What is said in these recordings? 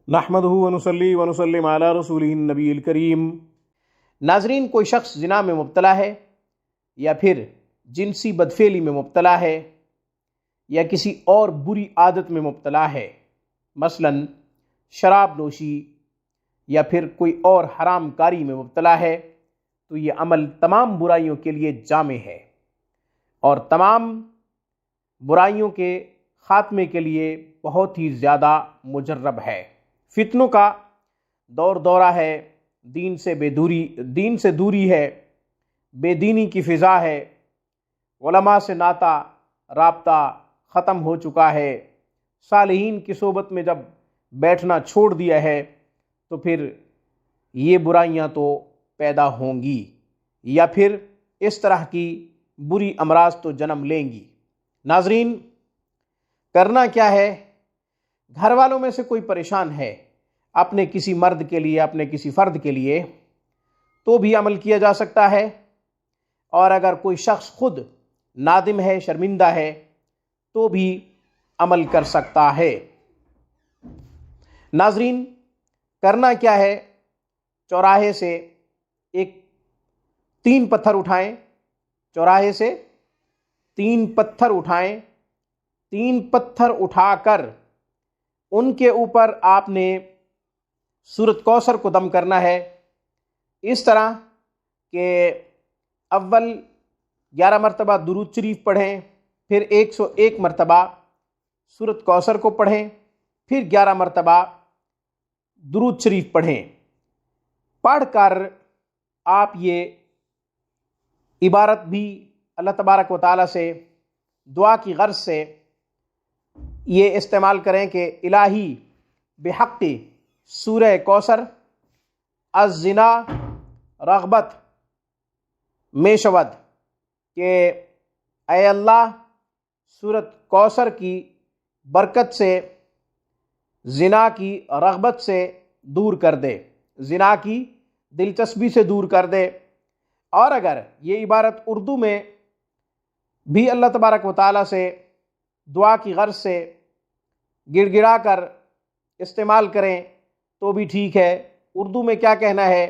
نحمدہ ونصلی ونسلم علی رسولہ النبی الکریم۔ ناظرین، کوئی شخص زنا میں مبتلا ہے یا پھر جنسی بدفعلی میں مبتلا ہے یا کسی اور بری عادت میں مبتلا ہے، مثلا شراب نوشی یا پھر کوئی اور حرام کاری میں مبتلا ہے، تو یہ عمل تمام برائیوں کے لیے جامع ہے اور تمام برائیوں کے خاتمے کے لیے بہت ہی زیادہ مجرب ہے۔ فتنوں کا دور دورہ ہے، دین سے دوری ہے، بے دینی کی فضا ہے، علماء سے ناتا رابطہ ختم ہو چکا ہے، صالحین کی صحبت میں جب بیٹھنا چھوڑ دیا ہے تو پھر یہ برائیاں تو پیدا ہوں گی یا پھر اس طرح کی بری امراض تو جنم لیں گی۔ ناظرین، کرنا کیا ہے؟ گھر والوں میں سے کوئی پریشان ہے اپنے کسی مرد کے لیے، اپنے کسی فرد کے لیے، تو بھی عمل کیا جا سکتا ہے، اور اگر کوئی شخص خود نادم ہے، شرمندہ ہے، تو بھی عمل کر سکتا ہے۔ ناظرین، کرنا کیا ہے؟ چوراہے سے تین پتھر اٹھائیں، چوراہے سے تین پتھر اٹھائیں، تین پتھر اٹھا کر ان کے اوپر آپ نے سورۃ کوثر کو دم کرنا ہے، اس طرح کہ اول 11 مرتبہ درود شریف پڑھیں، پھر 101 مرتبہ سورۃ کوثر کو پڑھیں، پھر 11 مرتبہ درود شریف پڑھیں۔ پڑھ کر آپ یہ عبارت بھی اللہ تبارک و تعالیٰ سے دعا کی غرض سے یہ استعمال کریں کہ الہی بحق سورہ کوثر الزنا رغبت میں شود، کہ اے اللہ سورۃ کوثر کی برکت سے زنا کی رغبت سے دور کر دے، زنا کی دلچسپی سے دور کر دے۔ اور اگر یہ عبارت اردو میں بھی اللہ تبارک و تعالیٰ سے دعا کی غرض سے گڑ گڑا کر استعمال کریں تو بھی ٹھیک ہے۔ اردو میں کیا کہنا ہے؟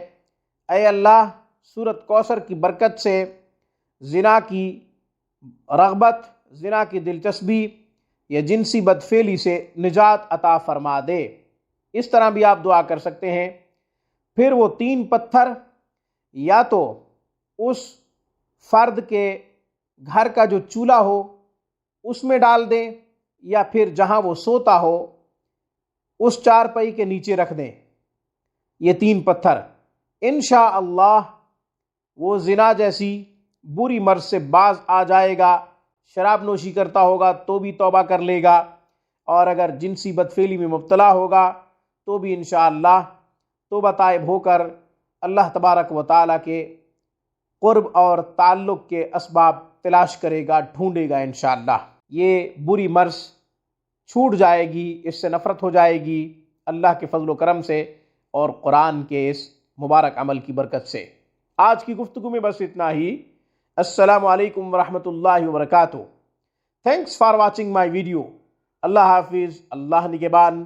اے اللہ سورۃ کوثر کی برکت سے زنا کی رغبت، زنا کی دلچسپی یا جنسی بدفعلی سے نجات عطا فرما دے۔ اس طرح بھی آپ دعا کر سکتے ہیں۔ پھر وہ تین پتھر یا تو اس فرد کے گھر کا جو چولہا ہو اس میں ڈال دیں، یا پھر جہاں وہ سوتا ہو اس چارپائی کے نیچے رکھ دیں۔ یہ تین پتھر انشاءاللہ وہ زنا جیسی بری مرض سے باز آ جائے گا۔ شراب نوشی کرتا ہوگا تو بھی توبہ کر لے گا، اور اگر جنسی بدفعلی میں مبتلا ہوگا تو بھی انشاءاللہ توبہ طائب ہو کر اللہ تبارک و تعالیٰ کے قرب اور تعلق کے اسباب تلاش کرے گا، ڈھونڈے گا۔ انشاءاللہ یہ بری مرض چھوٹ جائے گی، اس سے نفرت ہو جائے گی اللہ کے فضل و کرم سے اور قرآن کے اس مبارک عمل کی برکت سے۔ آج کی گفتگو میں بس اتنا ہی۔ السلام علیکم ورحمۃ اللہ وبرکاتہ۔ Thanks for watching my video. اللہ حافظ، اللہ نگہبان۔